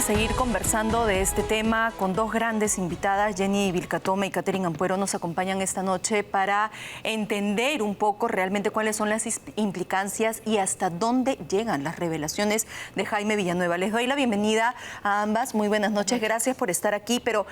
seguir conversando de este tema con dos grandes invitadas. Jenny Vilcatoma y Catherine Ampuero nos acompañan esta noche para entender un poco realmente cuáles son las implicancias y hasta dónde llegan las revelaciones de Jaime Villanueva. Les doy la bienvenida a ambas. Muy buenas noches, gracias por estar aquí, pero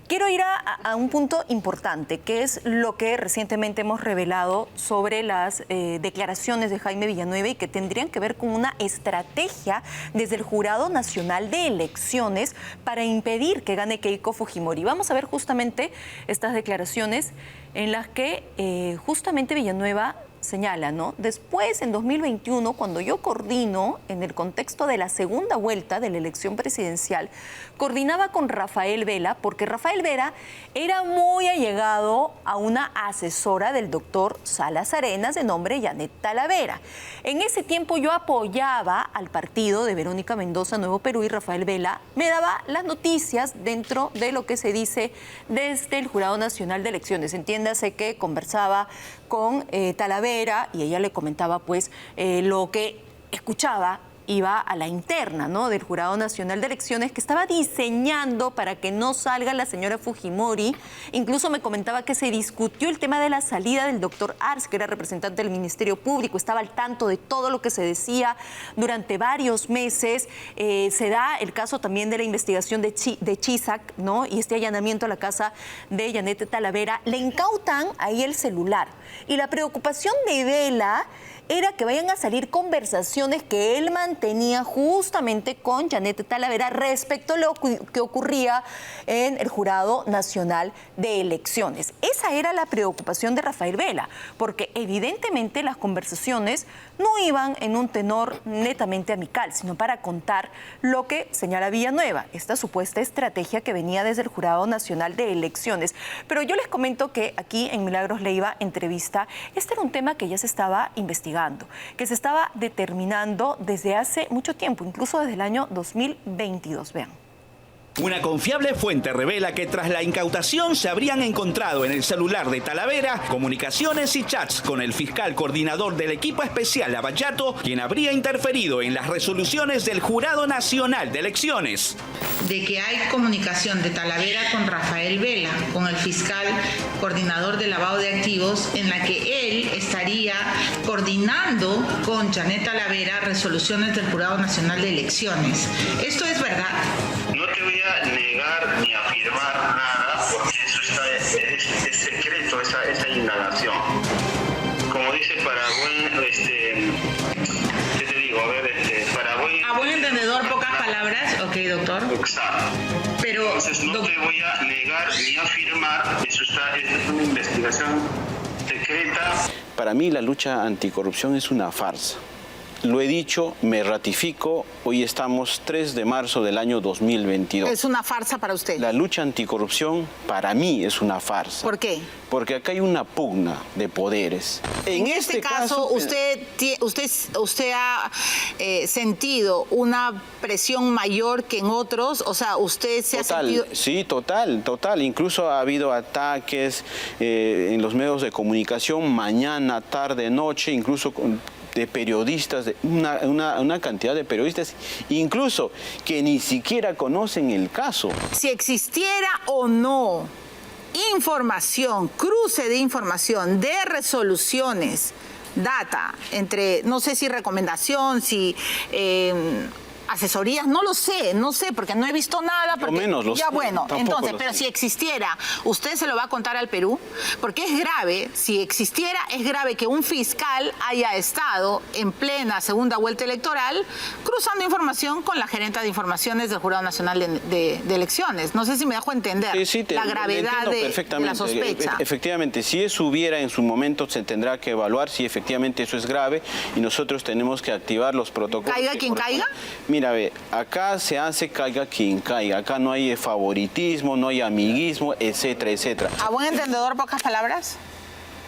quiero ir a un punto importante, que es lo que recientemente hemos revelado sobre las declaraciones de Jaime Villanueva y que tendrían que ver con una estrategia desde el Jurado Nacional de Elecciones para impedir que gane Keiko Fujimori. Vamos a ver justamente estas declaraciones en las que justamente Villanueva señala, ¿no? Después, en 2021, cuando yo coordino en el contexto de la segunda vuelta de la elección presidencial, coordinaba con Rafael Vela, porque Rafael Vela era muy allegado a una asesora del doctor Salas Arenas de nombre Janet Talavera. En ese tiempo yo apoyaba al partido de Verónica Mendoza, Nuevo Perú, y Rafael Vela me daba las noticias dentro de lo que se dice desde el Jurado Nacional de Elecciones. Entiéndase que conversaba con Talavera y ella le comentaba pues lo que escuchaba, iba a la interna, ¿no?, del Jurado Nacional de Elecciones, que estaba diseñando para que no salga la señora Fujimori. Incluso me comentaba que se discutió el tema de la salida del doctor Ars, que era representante del Ministerio Público, estaba al tanto de todo lo que se decía durante varios meses. Se da el caso también de la investigación de Chisac, ¿no?, y este allanamiento a la casa de Janet Talavera. Le incautan ahí el celular. Y la preocupación de Vela era que vayan a salir conversaciones que él mantenía justamente con Janet Talavera respecto a lo que ocurría en el Jurado Nacional de Elecciones. Esa era la preocupación de Rafael Vela, porque evidentemente las conversaciones no iban en un tenor netamente amical, sino para contar lo que señala Villanueva, esta supuesta estrategia que venía desde el Jurado Nacional de Elecciones. Pero yo les comento que aquí en Milagros Leiva entrevista, este era un tema que ya se estaba investigando, que se estaba determinando desde hace mucho tiempo, incluso desde el año 2022. Vean. Una confiable fuente revela que tras la incautación se habrían encontrado en el celular de Talavera comunicaciones y chats con el fiscal coordinador del equipo especial Lavallato, quien habría interferido en las resoluciones del Jurado Nacional de Elecciones. De que hay comunicación de Talavera con Rafael Vela, con el fiscal coordinador de lavado de activos, en la que él estaría coordinando con Janet Talavera resoluciones del Jurado Nacional de Elecciones. ¿Esto es verdad? No te voy a negar ni afirmar nada, porque eso es secreto, esa indagación. Como dice para buen, ¿qué te digo? A ver, para buen... A buen entendedor, pocas palabras. Ok, doctor. Exacto. Pero, entonces no te voy a negar ni afirmar, eso es una investigación secreta. Para mí la lucha anticorrupción es una farsa. Lo he dicho, me ratifico, hoy estamos 3 de marzo del año 2022. ¿Es una farsa para usted? La lucha anticorrupción para mí es una farsa. ¿Por qué? Porque acá hay una pugna de poderes. En este caso, usted ha sentido una presión mayor que en otros, o sea, usted se ha sentido... Sí, total. Incluso ha habido ataques en los medios de comunicación, mañana, tarde, noche, incluso de periodistas, una cantidad de periodistas, incluso que ni siquiera conocen el caso. Si existiera o no información, cruce de información, de resoluciones, data, entre, no sé si recomendación, si... asesorías, no sé, porque no he visto nada. Porque, menos ya bueno, entonces, pero si existiera, ¿usted se lo va a contar al Perú? Porque es grave, si existiera, es grave que un fiscal haya estado en plena segunda vuelta electoral cruzando información con la gerenta de informaciones del Jurado Nacional de Elecciones. No sé si me dejo entender la gravedad de la sospecha. Efectivamente, si eso hubiera en su momento, se tendrá que evaluar si efectivamente eso es grave y nosotros tenemos que activar los protocolos. ¿Caiga quien caiga? Mira, ve, acá se hace caiga quien caiga, acá no hay favoritismo, no hay amiguismo, etcétera, etcétera. ¿A buen entendedor, pocas palabras?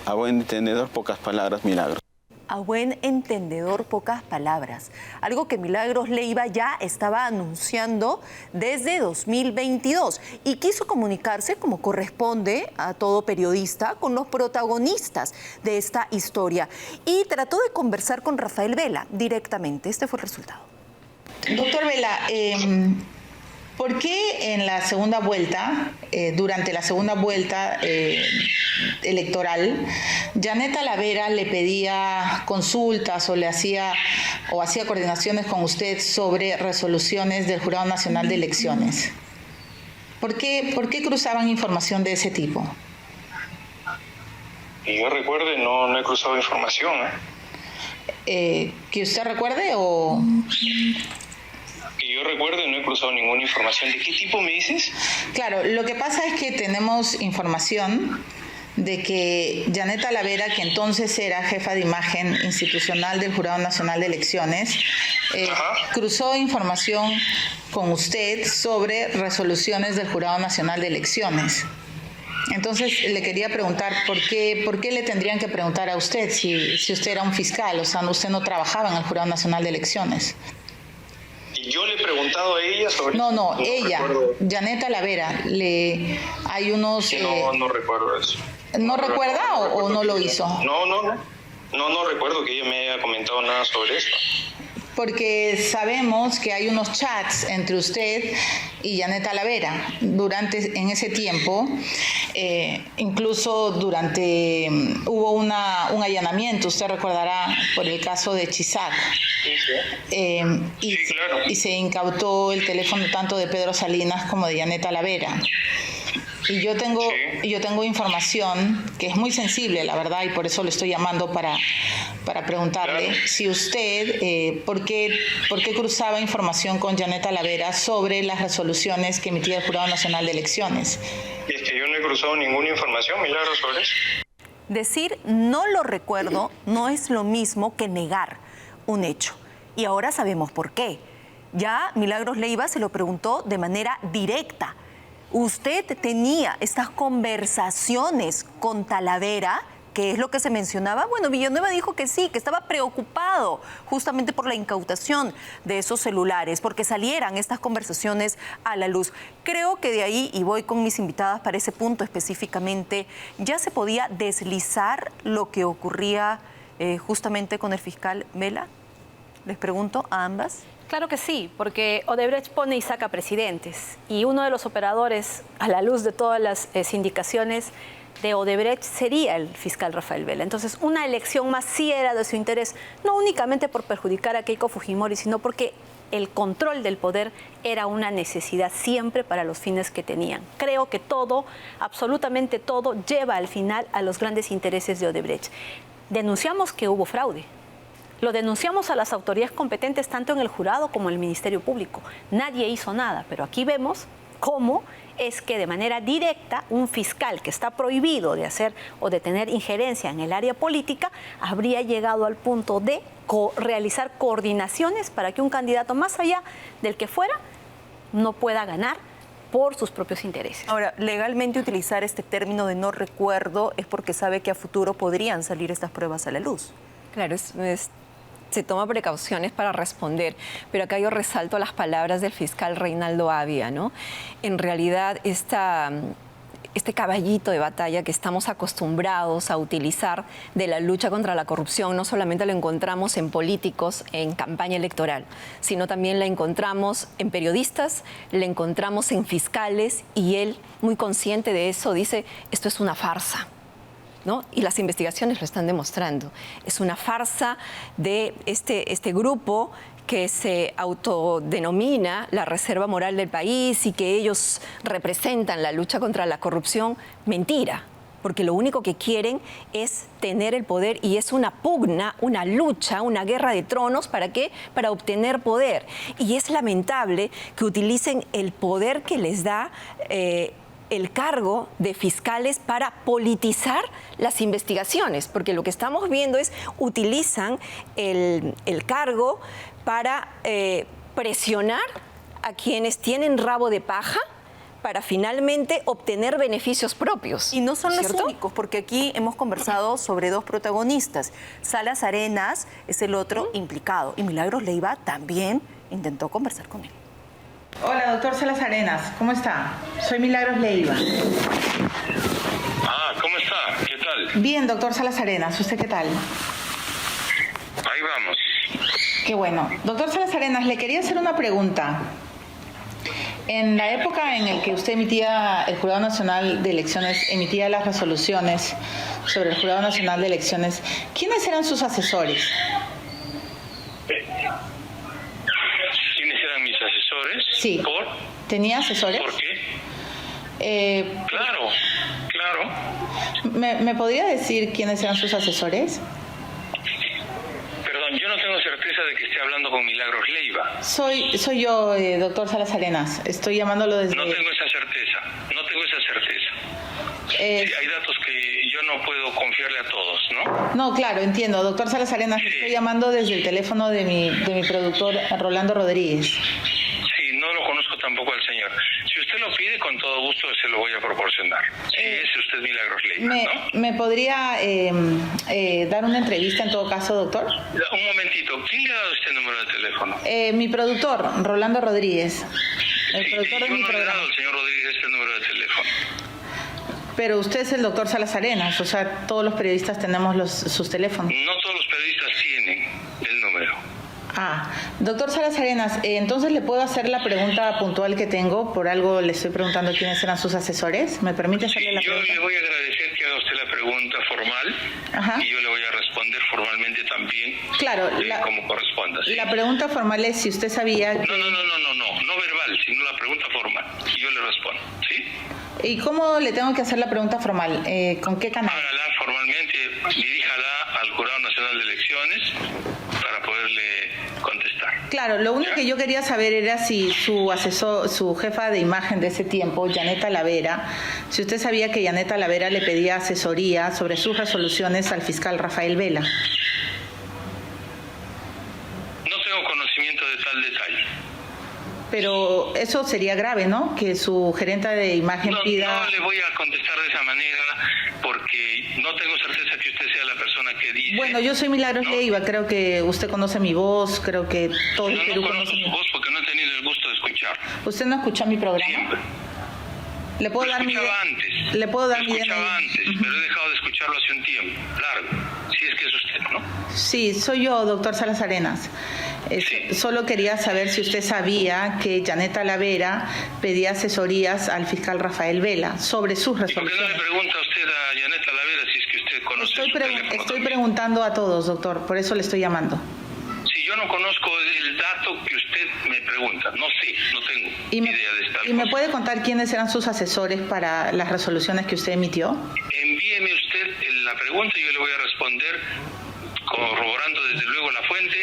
A buen entendedor, pocas palabras, Milagros. A buen entendedor, pocas palabras. Algo que Milagros Leiva ya estaba anunciando desde 2022 y quiso comunicarse, como corresponde a todo periodista, con los protagonistas de esta historia. Y trató de conversar con Rafael Vela directamente. Este fue el resultado. Doctor Vela, ¿Por qué en la segunda vuelta, durante la segunda vuelta electoral, Janet Talavera le pedía consultas o hacía coordinaciones con usted sobre resoluciones del Jurado Nacional de Elecciones? ¿Por qué cruzaban información de ese tipo? Que yo recuerde, no he cruzado información. ¿Que usted recuerde o...? Que yo recuerde, no he cruzado ninguna información. ¿De qué tipo me dices? Claro, lo que pasa es que tenemos información de que Janet Talavera, que entonces era jefa de imagen institucional del Jurado Nacional de Elecciones, cruzó información con usted sobre resoluciones del Jurado Nacional de Elecciones. Entonces le quería preguntar por qué le tendrían que preguntar a usted si usted era un fiscal, o sea, usted no trabajaba en el Jurado Nacional de Elecciones. ¿Y yo le he preguntado a ella sobre No, eso? ella, recuerdo. Janet Talavera, hay unos... No recuerdo eso. ¿No recuerda o no lo hizo? No recuerdo que ella me haya comentado nada sobre esto. Porque sabemos que hay unos chats entre usted y Janet Talavera en ese tiempo, incluso hubo un allanamiento, usted recordará, por el caso de Chisac. Sí, claro. Y se incautó el teléfono tanto de Pedro Salinas como de Janet Talavera. Y yo tengo información que es muy sensible, la verdad, y por eso le estoy llamando para preguntarle si usted, ¿por qué cruzaba información con Janet Talavera sobre las resoluciones que emitía el Jurado Nacional de Elecciones? Es que yo no he cruzado ninguna información, Milagro, sobre eso. Decir no lo recuerdo no es lo mismo que negar un hecho. Y ahora sabemos por qué. Ya Milagros Leiva se lo preguntó de manera directa. ¿Usted tenía estas conversaciones con Talavera? ¿Qué es lo que se mencionaba? Bueno, Villanueva dijo que sí, que estaba preocupado justamente por la incautación de esos celulares, porque salieran estas conversaciones a la luz. Creo que de ahí, y voy con mis invitadas para ese punto específicamente, ya se podía deslizar lo que ocurría justamente con el fiscal Vela. Les pregunto a ambas. Claro que sí, porque Odebrecht pone y saca presidentes, y uno de los operadores, a la luz de todas las indicaciones de Odebrecht, sería el fiscal Rafael Vela. Entonces, una elección más sí era de su interés, no únicamente por perjudicar a Keiko Fujimori, sino porque el control del poder era una necesidad siempre para los fines que tenían. Creo que todo, absolutamente todo, lleva al final a los grandes intereses de Odebrecht. Denunciamos que hubo fraude. Lo denunciamos a las autoridades competentes tanto en el jurado como en el Ministerio Público. Nadie hizo nada, pero aquí vemos cómo es que de manera directa un fiscal que está prohibido de hacer o de tener injerencia en el área política habría llegado al punto de realizar coordinaciones para que un candidato más allá del que fuera no pueda ganar por sus propios intereses. Ahora, legalmente utilizar este término de no recuerdo es porque sabe que a futuro podrían salir estas pruebas a la luz. Claro, se toma precauciones para responder, pero acá yo resalto las palabras del fiscal Reinaldo Avia, ¿no? En realidad, este caballito de batalla que estamos acostumbrados a utilizar de la lucha contra la corrupción, no solamente lo encontramos en políticos en campaña electoral, sino también la encontramos en periodistas, la encontramos en fiscales, y él, muy consciente de eso, dice, esto es una farsa, ¿no? Y las investigaciones lo están demostrando. Es una farsa de este grupo que se autodenomina la reserva moral del país y que ellos representan la lucha contra la corrupción. Mentira, porque lo único que quieren es tener el poder, y es una pugna, una lucha, una guerra de tronos. ¿Para qué? Para obtener poder. Y es lamentable que utilicen el poder que les da el cargo de fiscales para politizar las investigaciones, porque lo que estamos viendo es utilizan el cargo para presionar a quienes tienen rabo de paja para finalmente obtener beneficios propios. Y no son ¿cierto? los únicos, porque aquí hemos conversado sobre dos protagonistas. Salas Arenas es el otro implicado, y Milagros Leiva también intentó conversar con él. Hola, doctor Salas Arenas, ¿cómo está? Soy Milagros Leiva. ¿Cómo está? ¿Qué tal? Bien, doctor Salas Arenas, ¿usted qué tal? Ahí vamos. Qué bueno. Doctor Salas Arenas, le quería hacer una pregunta. En la época en la que usted emitía, el Jurado Nacional de Elecciones emitía las resoluciones sobre el Jurado Nacional de Elecciones, ¿quiénes eran sus asesores? ¿Quiénes eran mis asesores? Sí. ¿Por? ¿Tenía asesores? ¿Por qué? Claro. ¿Me podría decir quiénes eran sus asesores? Perdón, yo no tengo certeza de que esté hablando con Milagros Leiva. Soy yo, doctor Salas Arenas. Estoy llamándolo desde... No tengo esa certeza. Sí, hay datos que yo no puedo confiarle a todos, ¿no? No, claro, entiendo. Doctor Salas Arenas, Sí. Estoy llamando desde el teléfono de mi productor Rolando Rodríguez. Sí, no lo conozco tampoco al señor. Si usted lo pide, con todo gusto se lo voy a proporcionar. Si es usted Milagros Leiva, ¿no? ¿Me podría dar una entrevista en todo caso, doctor? Un momentito. ¿Quién le ha dado este número de teléfono? Mi productor, Rolando Rodríguez. El Sí, productor de yo mi no le he programa. dado al señor Rodríguez este número de teléfono. Pero usted es el doctor Salas Arenas, o sea, todos los periodistas tenemos sus teléfonos. No todos los periodistas tienen el número. Doctor Salas Arenas, entonces le puedo hacer la pregunta puntual que tengo, por algo le estoy preguntando quiénes eran sus asesores. ¿Me permite hacerle la Yo pregunta? le voy a agradecer que haga usted la pregunta formal. Ajá. Y yo le voy a responder formalmente también. Claro, como corresponda. ¿sí? La pregunta formal es si usted sabía... No verbal, sino la pregunta formal. Y yo le respondo, ¿sí? ¿Y cómo le tengo que hacer la pregunta formal? ¿Con qué canal? Hágala formalmente, diríjala al Jurado Nacional de Elecciones para poderle contestar. Claro, lo único que yo quería saber era si su asesor, su jefa de imagen de ese tiempo, Janet Talavera, si usted sabía que Janet Talavera le pedía asesoría sobre sus resoluciones al fiscal Rafael Vela. No tengo conocimiento de tal detalle. Pero eso sería grave, ¿no? Que su gerente de imagen pida... No le voy a contestar de esa manera porque no tengo certeza que usted sea la persona que dice... Bueno, yo soy Milagros Leiva, creo que usted conoce mi voz, creo que todo el Perú No conoce conozco mi su voz porque no he tenido el gusto de escuchar. ¿Usted no escuchó mi programa? Siempre. ¿Le puedo dar mi escuchaba antes. ¿Le puedo dar Lo mi escuchaba antes, pero he dejado de escucharlo hace un tiempo largo. Si es que es usted, ¿no? Sí, soy yo, doctor Salas Arenas. Solo quería saber si usted sabía que Janet Talavera pedía asesorías al fiscal Rafael Vela sobre sus ¿Y por qué no resoluciones. le pregunta usted a Janet Talavera si es que usted conoce su teléfono? Estoy preguntando a todos, doctor, por eso le estoy llamando. Si yo no conozco el dato que usted me pregunta, no sé, no tengo idea de esta ¿Y me puede contar quiénes eran sus asesores para las resoluciones que usted emitió? Envíeme usted la pregunta y yo le voy a responder corroborando desde luego la fuente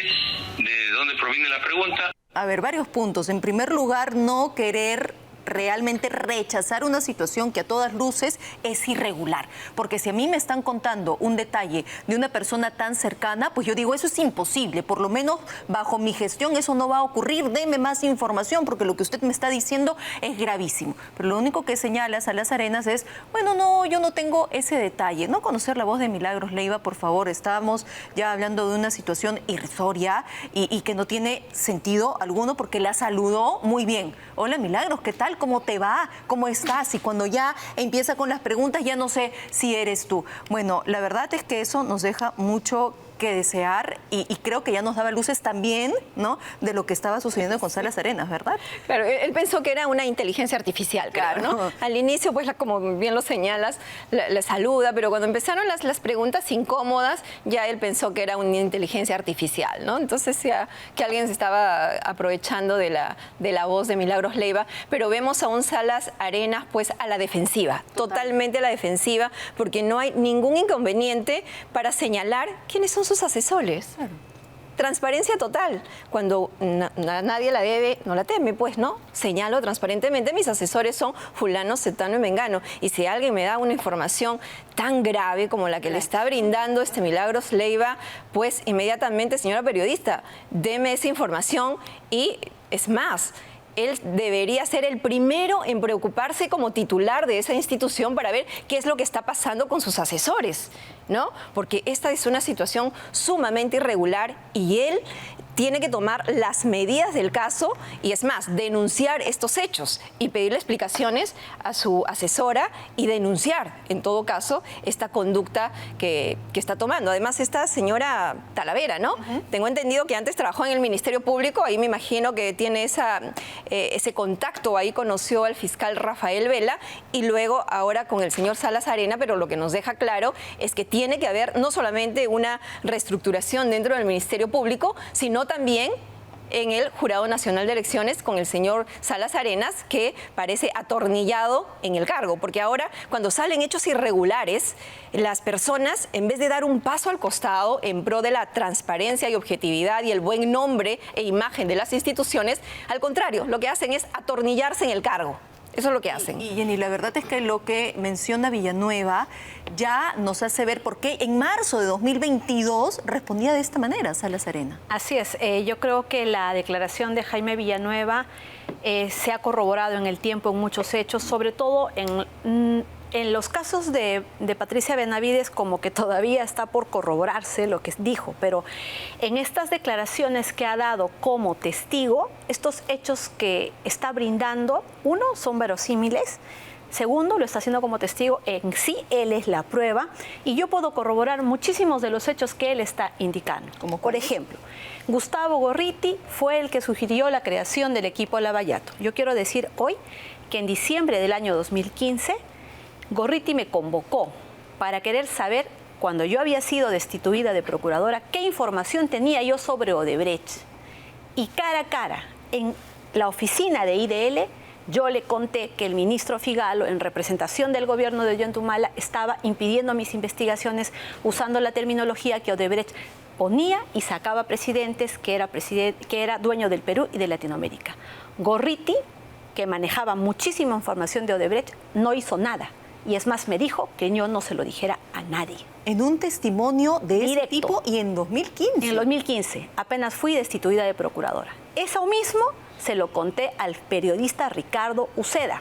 de dónde proviene la pregunta. A ver, varios puntos. En primer lugar, no querer realmente rechazar una situación que a todas luces es irregular. Porque si a mí me están contando un detalle de una persona tan cercana, pues yo digo, eso es imposible. Por lo menos bajo mi gestión eso no va a ocurrir. Deme más información porque lo que usted me está diciendo es gravísimo. Pero lo único que señala Salas Arenas es, bueno, no, yo no tengo ese detalle. No conocer la voz de Milagros Leiva, por favor. Estábamos ya hablando de una situación irrisoria y que no tiene sentido alguno porque la saludó muy bien. Hola, Milagros, ¿qué tal? ¿Cómo te va? ¿Cómo estás? Y cuando ya empieza con las preguntas, ya no sé si eres tú. Bueno, la verdad es que eso nos deja mucho que desear y creo que ya nos daba luces también, ¿no?, de lo que estaba sucediendo con Salas Arenas, ¿verdad? Claro, él pensó que era una inteligencia artificial, claro, ¿no? Al inicio, pues, como bien lo señalas, le saluda, pero cuando empezaron las preguntas incómodas, ya él pensó que era una inteligencia artificial, ¿no? Entonces, ya que alguien se estaba aprovechando de la voz de Milagros Leiva, pero vemos a un Salas Arenas, pues, a la defensiva, totalmente a la defensiva, porque no hay ningún inconveniente para señalar quiénes son sus asesores. Claro. Transparencia total. Cuando nadie la debe, no la teme, pues, ¿no? Señalo transparentemente, mis asesores son fulano, cetano y mengano. Y si alguien me da una información tan grave como la que le está brindando Milagros Leiva, pues inmediatamente, señora periodista, deme esa información y es más, él debería ser el primero en preocuparse como titular de esa institución para ver qué es lo que está pasando con sus asesores, ¿no? Porque esta es una situación sumamente irregular y él tiene que tomar las medidas del caso y, es más, denunciar estos hechos y pedirle explicaciones a su asesora y denunciar, en todo caso, esta conducta que está tomando. Además, esta señora Talavera, ¿no? Tengo entendido que antes trabajó en el Ministerio Público, ahí me imagino que tiene ese contacto, ahí conoció al fiscal Rafael Vela y luego ahora con el señor Salas Arena, pero lo que nos deja claro es que tiene que haber no solamente una reestructuración dentro del Ministerio Público, sino también en el Jurado Nacional de Elecciones con el señor Salas Arenas, que parece atornillado en el cargo, porque ahora cuando salen hechos irregulares, las personas, en vez de dar un paso al costado en pro de la transparencia y objetividad y el buen nombre e imagen de las instituciones, al contrario, lo que hacen es atornillarse en el cargo. Eso es lo que hacen. Y Jenny, la verdad es que lo que menciona Villanueva ya nos hace ver por qué en marzo de 2022 respondía de esta manera Salas Arena. Así es. Yo creo que la declaración de Jaime Villanueva se ha corroborado en el tiempo en muchos hechos, sobre todo en los casos de Patricia Benavides, como que todavía está por corroborarse lo que dijo, pero en estas declaraciones que ha dado como testigo, estos hechos que está brindando, uno, son verosímiles. Segundo, lo está haciendo como testigo, en sí él es la prueba y yo puedo corroborar muchísimos de los hechos que él está indicando. Como por ejemplo, Gustavo Gorriti fue el que sugirió la creación del equipo Lavallato. Yo quiero decir hoy que en diciembre del año 2015, Gorriti me convocó para querer saber, cuando yo había sido destituida de procuradora, qué información tenía yo sobre Odebrecht. Y cara a cara, en la oficina de IDL, yo le conté que el ministro Figalo, en representación del gobierno de Ollantumala, estaba impidiendo mis investigaciones usando la terminología que Odebrecht ponía y sacaba presidentes que era dueño del Perú y de Latinoamérica. Gorriti, que manejaba muchísima información de Odebrecht, no hizo nada. Y es más, me dijo que yo no se lo dijera a nadie. En un testimonio de ese tipo y en 2015. En el 2015, apenas fui destituida de procuradora. Eso mismo se lo conté al periodista Ricardo Uceda.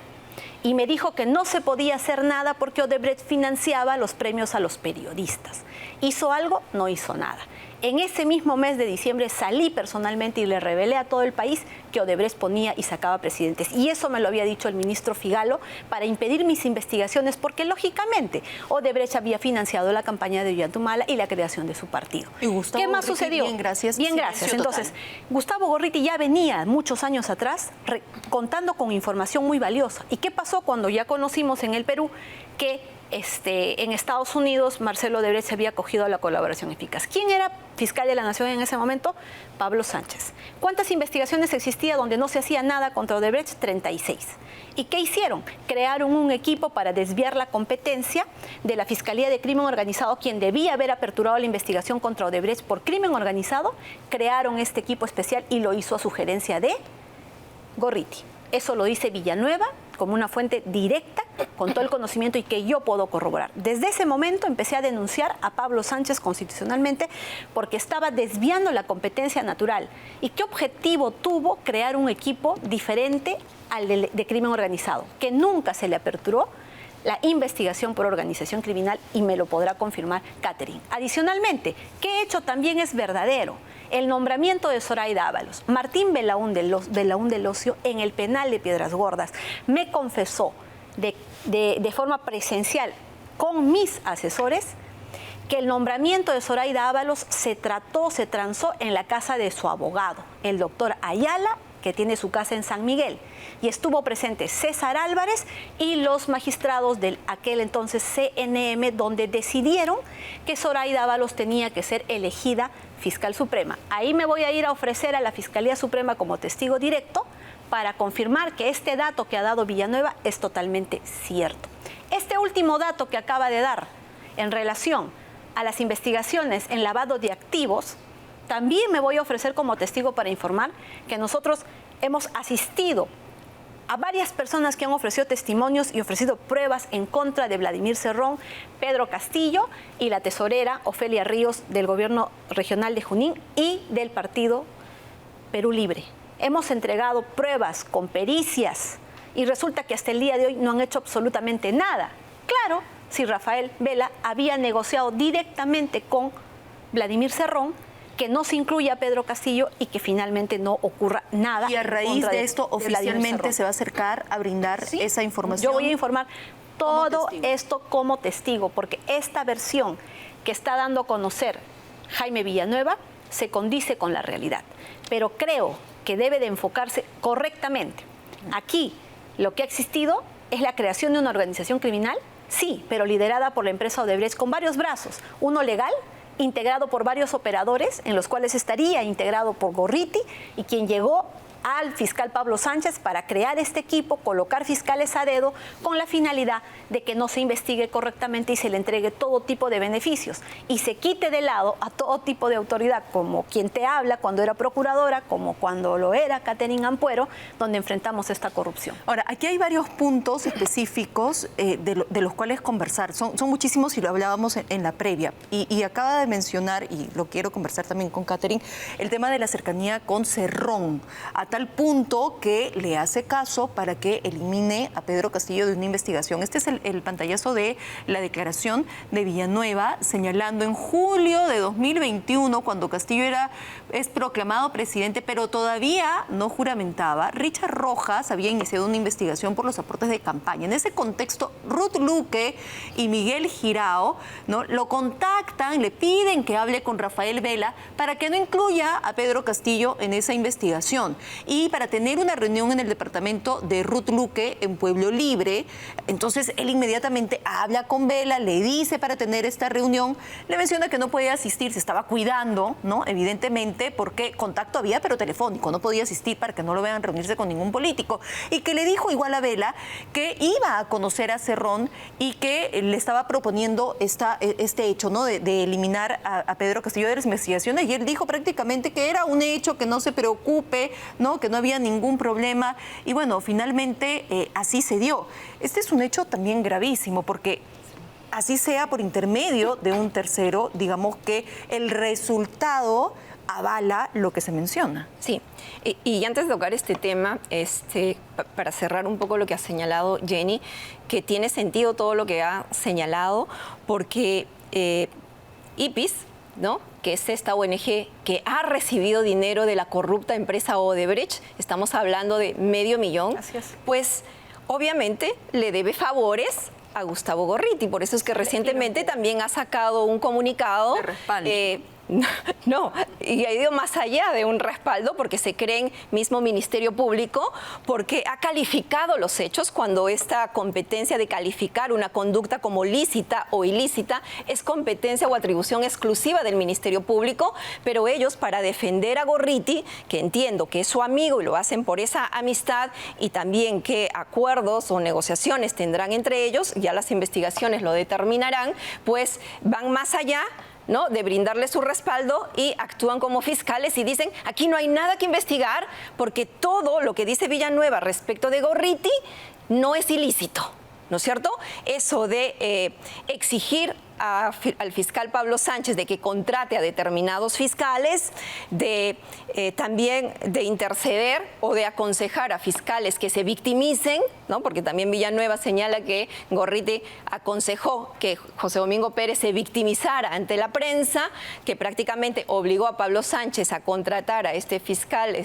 Y me dijo que no se podía hacer nada porque Odebrecht financiaba los premios a los periodistas. ¿Hizo algo? No hizo nada. En ese mismo mes de diciembre salí personalmente y le revelé a todo el país que Odebrecht ponía y sacaba presidentes. Y eso me lo había dicho el ministro Figalo para impedir mis investigaciones, porque lógicamente Odebrecht había financiado la campaña de Ollantumala y la creación de su partido. ¿Y Gustavo ¿Qué más Gorriti? sucedió? Bien, gracias. Bien, gracias. Entonces, Gustavo Gorriti ya venía muchos años atrás contando con información muy valiosa. ¿Y qué pasó cuando ya conocimos en el Perú que en Estados Unidos Marcelo Odebrecht se había acogido a la colaboración eficaz? ¿Quién era fiscal de la Nación en ese momento? Pablo Sánchez. ¿Cuántas investigaciones existía donde no se hacía nada contra Odebrecht? 36. ¿Y qué hicieron? Crearon un equipo para desviar la competencia de la Fiscalía de Crimen Organizado, quien debía haber aperturado la investigación contra Odebrecht por crimen organizado. Crearon este equipo especial y lo hizo a sugerencia de Gorriti. Eso lo dice Villanueva como una fuente directa, con todo el conocimiento y que yo puedo corroborar. Desde ese momento empecé a denunciar a Pablo Sánchez constitucionalmente porque estaba desviando la competencia natural. ¿Y qué objetivo tuvo crear un equipo diferente al de crimen organizado? Que nunca se le aperturó la investigación por organización criminal y me lo podrá confirmar Catherine. Adicionalmente, ¿qué hecho también es verdadero? El nombramiento de Zoraida Ábalos. Martín Belaún del Ocio en el penal de Piedras Gordas me confesó de forma presencial con mis asesores que el nombramiento de Zoraida Ábalos se transó en la casa de su abogado, el doctor Ayala, que tiene su casa en San Miguel, y estuvo presente César Álvarez y los magistrados del aquel entonces CNM, donde decidieron que Zoraida Ábalos tenía que ser elegida fiscal suprema. Ahí me voy a ir a ofrecer a la Fiscalía Suprema como testigo directo para confirmar que este dato que ha dado Villanueva es totalmente cierto. Este último dato que acaba de dar en relación a las investigaciones en lavado de activos, también me voy a ofrecer como testigo para informar que nosotros hemos asistido a varias personas que han ofrecido testimonios y ofrecido pruebas en contra de Vladimir Cerrón, Pedro Castillo y la tesorera Ofelia Ríos del Gobierno Regional de Junín y del Partido Perú Libre. Hemos entregado pruebas con pericias y resulta que hasta el día de hoy no han hecho absolutamente nada. Claro, si Rafael Vela había negociado directamente con Vladimir Cerrón que no se incluya a Pedro Castillo y que finalmente no ocurra nada. Y a raíz de esto, oficialmente se va a acercar a brindar esa información. Yo voy a informar todo esto como testigo, porque esta versión que está dando a conocer Jaime Villanueva se condice con la realidad. Pero creo que debe de enfocarse correctamente. Aquí lo que ha existido es la creación de una organización criminal, sí, pero liderada por la empresa Odebrecht con varios brazos. Uno legal, integrado por varios operadores, en los cuales estaría integrado por Gorriti, y quien llegó al fiscal Pablo Sánchez para crear este equipo, colocar fiscales a dedo con la finalidad de que no se investigue correctamente y se le entregue todo tipo de beneficios y se quite de lado a todo tipo de autoridad, como quien te habla cuando era procuradora, como cuando lo era Catherine Ampuero, donde enfrentamos esta corrupción. Ahora, aquí hay varios puntos específicos de los cuales conversar. Son muchísimos y lo hablábamos en la previa. Y acaba de mencionar, y lo quiero conversar también con Catherine, el tema de la cercanía con Cerrón, a tal punto que le hace caso para que elimine a Pedro Castillo de una investigación. Este es el pantallazo de la declaración de Villanueva, señalando en julio de 2021, cuando Castillo es proclamado presidente, pero todavía no juramentaba, Richard Rojas había iniciado una investigación por los aportes de campaña. En ese contexto, Ruth Luque y Miguel Girao, ¿no?, lo contactan, le piden que hable con Rafael Vela para que no incluya a Pedro Castillo en esa investigación. Y para tener una reunión en el departamento de Ruth Luque en Pueblo Libre. Entonces él inmediatamente habla con Vela, le dice para tener esta reunión, le menciona que no podía asistir, se estaba cuidando, ¿no?, evidentemente, porque contacto había, pero telefónico, no podía asistir para que no lo vean reunirse con ningún político, y que le dijo igual a Vela que iba a conocer a Cerrón y que le estaba proponiendo este hecho, ¿no?, de eliminar a Pedro Castillo de las investigaciones, y él dijo prácticamente que era un hecho, que no se preocupe, ¿no?, que no había ningún problema, y bueno, finalmente así se dio. Este es un hecho también gravísimo, porque así sea por intermedio de un tercero, digamos que el resultado avala lo que se menciona. Sí, y antes de tocar este tema, para cerrar un poco lo que ha señalado Jenny, que tiene sentido todo lo que ha señalado, porque IPIS, ¿no?, que es esta ONG que ha recibido dinero de la corrupta empresa Odebrecht, estamos hablando de $500,000, pues obviamente le debe favores a Gustavo Gorriti. Por eso es que recientemente también ha sacado un comunicado. No, y ha ido más allá de un respaldo, porque se cree mismo Ministerio Público, porque ha calificado los hechos cuando esta competencia de calificar una conducta como lícita o ilícita es competencia o atribución exclusiva del Ministerio Público, pero ellos, para defender a Gorriti, que entiendo que es su amigo y lo hacen por esa amistad, y también que acuerdos o negociaciones tendrán entre ellos, ya las investigaciones lo determinarán, pues van más allá, ¿no?, de brindarle su respaldo, y actúan como fiscales y dicen, aquí no hay nada que investigar porque todo lo que dice Villanueva respecto de Gorriti no es ilícito, ¿no es cierto? Eso de exigir al fiscal Pablo Sánchez de que contrate a determinados fiscales, de también de interceder o de aconsejar a fiscales que se victimicen, ¿no?, porque también Villanueva señala que Gorriti aconsejó que José Domingo Pérez se victimizara ante la prensa, que prácticamente obligó a Pablo Sánchez a contratar a este fiscal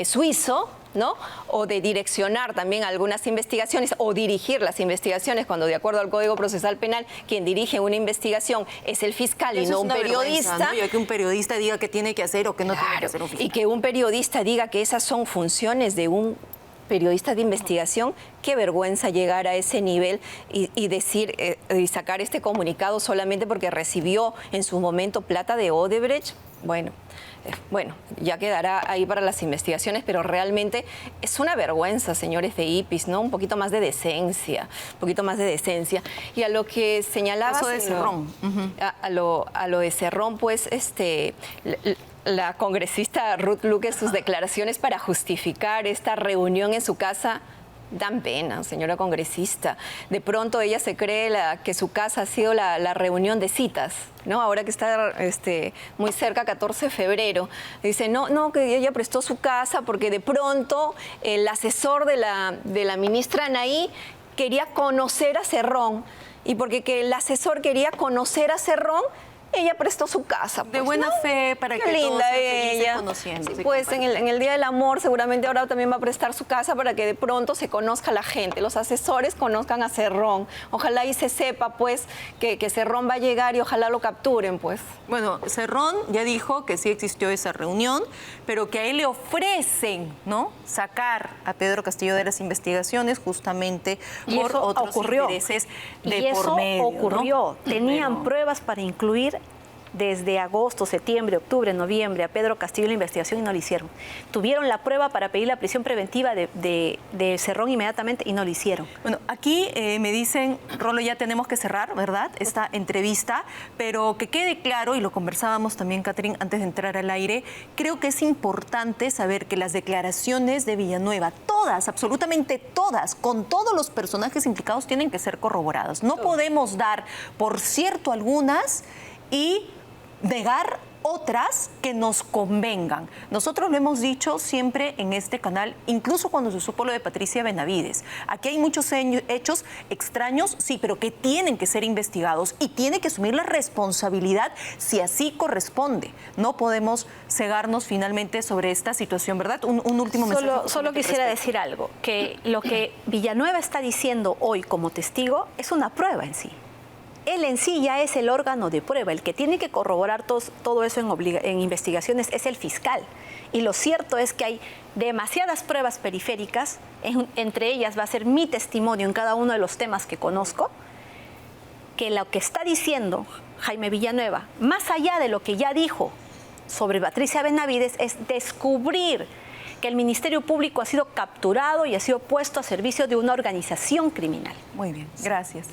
suizo, ¿no?, o de direccionar también algunas investigaciones o dirigir las investigaciones, cuando de acuerdo al Código Procesal Penal quien dirige una investigación es el fiscal y no un periodista. ¿No? Y que un periodista diga qué tiene que hacer o qué no tiene que hacer un fiscal. Y que un periodista diga que esas son funciones de un periodista de investigación. Qué vergüenza llegar a ese nivel y decir y sacar este comunicado solamente porque recibió en su momento plata de Odebrecht. Bueno, ya quedará ahí para las investigaciones, pero realmente es una vergüenza, señores de IPIS, ¿no? Un poquito más de decencia, Y a lo que señalabas... Eso de Cerrón. A lo de Cerrón, pues, la congresista Ruth Luque, sus declaraciones para justificar esta reunión en su casa dan pena, señora congresista. De pronto ella se cree que su casa ha sido la reunión de citas, ¿no? Ahora que está muy cerca, 14 de febrero. Dice, no, que ella prestó su casa porque de pronto el asesor de la ministra Anaí quería conocer a Cerrón. Y porque que el asesor quería conocer a Cerrón, ella prestó su casa. Pues, de buena fe para Qué que todos linda se seguirse ella. conociendo. Sí, sí, pues compadre. en el Día del Amor seguramente ahora también va a prestar su casa para que de pronto se conozca la gente, los asesores conozcan a Cerrón. Ojalá y se sepa pues que Cerrón va a llegar y ojalá lo capturen pues. Bueno, Cerrón ya dijo que sí existió esa reunión, pero que a él le ofrecen, ¿no?, sacar a Pedro Castillo de las investigaciones justamente Y por eso otros ocurrió. intereses de y por eso medio, ¿no? ocurrió. Tenían Pero- pruebas para incluir desde agosto, septiembre, octubre, noviembre a Pedro Castillo en la investigación y no lo hicieron. Tuvieron la prueba para pedir la prisión preventiva de Cerrón inmediatamente y no lo hicieron. Bueno, aquí me dicen, Rolo, ya tenemos que cerrar, ¿verdad?, esta entrevista, pero que quede claro, y lo conversábamos también, Catherine, antes de entrar al aire, creo que es importante saber que las declaraciones de Villanueva, todas, absolutamente todas, con todos los personajes implicados, tienen que ser corroboradas. No podemos dar por cierto algunas y negar otras que nos convengan. Nosotros lo hemos dicho siempre en este canal, incluso cuando se supo lo de Patricia Benavides. Aquí hay muchos hechos extraños, sí, pero que tienen que ser investigados y tiene que asumir la responsabilidad si así corresponde. No podemos cegarnos finalmente sobre esta situación, ¿verdad? Un último mensaje. Solo quisiera decir algo, que lo que Villanueva está diciendo hoy como testigo es una prueba en sí. Él en sí ya es el órgano de prueba. El que tiene que corroborar todo eso en investigaciones es el fiscal. Y lo cierto es que hay demasiadas pruebas periféricas, entre ellas va a ser mi testimonio en cada uno de los temas que conozco, que lo que está diciendo Jaime Villanueva, más allá de lo que ya dijo sobre Patricia Benavides, es descubrir que el Ministerio Público ha sido capturado y ha sido puesto a servicio de una organización criminal. Muy bien, gracias.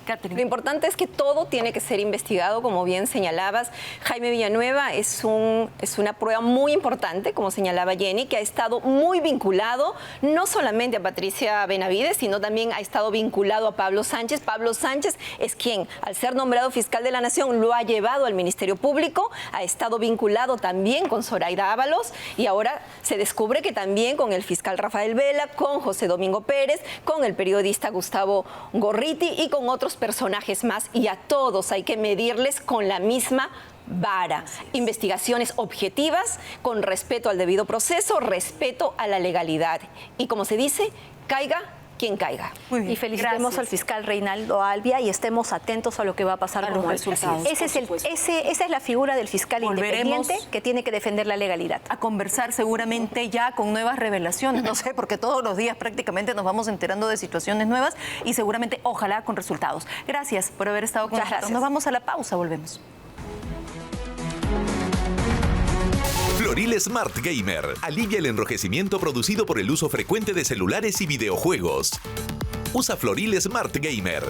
Catherine. Lo importante es que todo tiene que ser investigado, como bien señalabas. Jaime Villanueva es una prueba muy importante, como señalaba Jenny, que ha estado muy vinculado no solamente a Patricia Benavides, sino también ha estado vinculado a Pablo Sánchez. Pablo Sánchez es quien, al ser nombrado fiscal de la Nación, lo ha llevado al Ministerio Público, ha estado vinculado también con Zoraida Ábalos y ahora se descubre que también con el fiscal Rafael Vela, con José Domingo Pérez, con el periodista Gustavo Gorriti y con otros personajes más, y a todos hay que medirles con la misma vara. Investigaciones objetivas, con respeto al debido proceso, respeto a la legalidad. Y como se dice, caiga quien caiga. Muy bien, Y felicitemos gracias. al fiscal Reinaldo Albia y estemos atentos a lo que va a pasar A con los el resultados, Esa es la figura del fiscal Volveremos independiente que tiene que defender la legalidad. A conversar seguramente ya con nuevas revelaciones, no sé, porque todos los días prácticamente nos vamos enterando de situaciones nuevas y seguramente, ojalá, con resultados. Gracias por haber estado con Muchas nosotros. gracias. Nos vamos a la pausa, volvemos. Floril Smart Gamer. Alivia el enrojecimiento producido por el uso frecuente de celulares y videojuegos. Usa Floril Smart Gamer.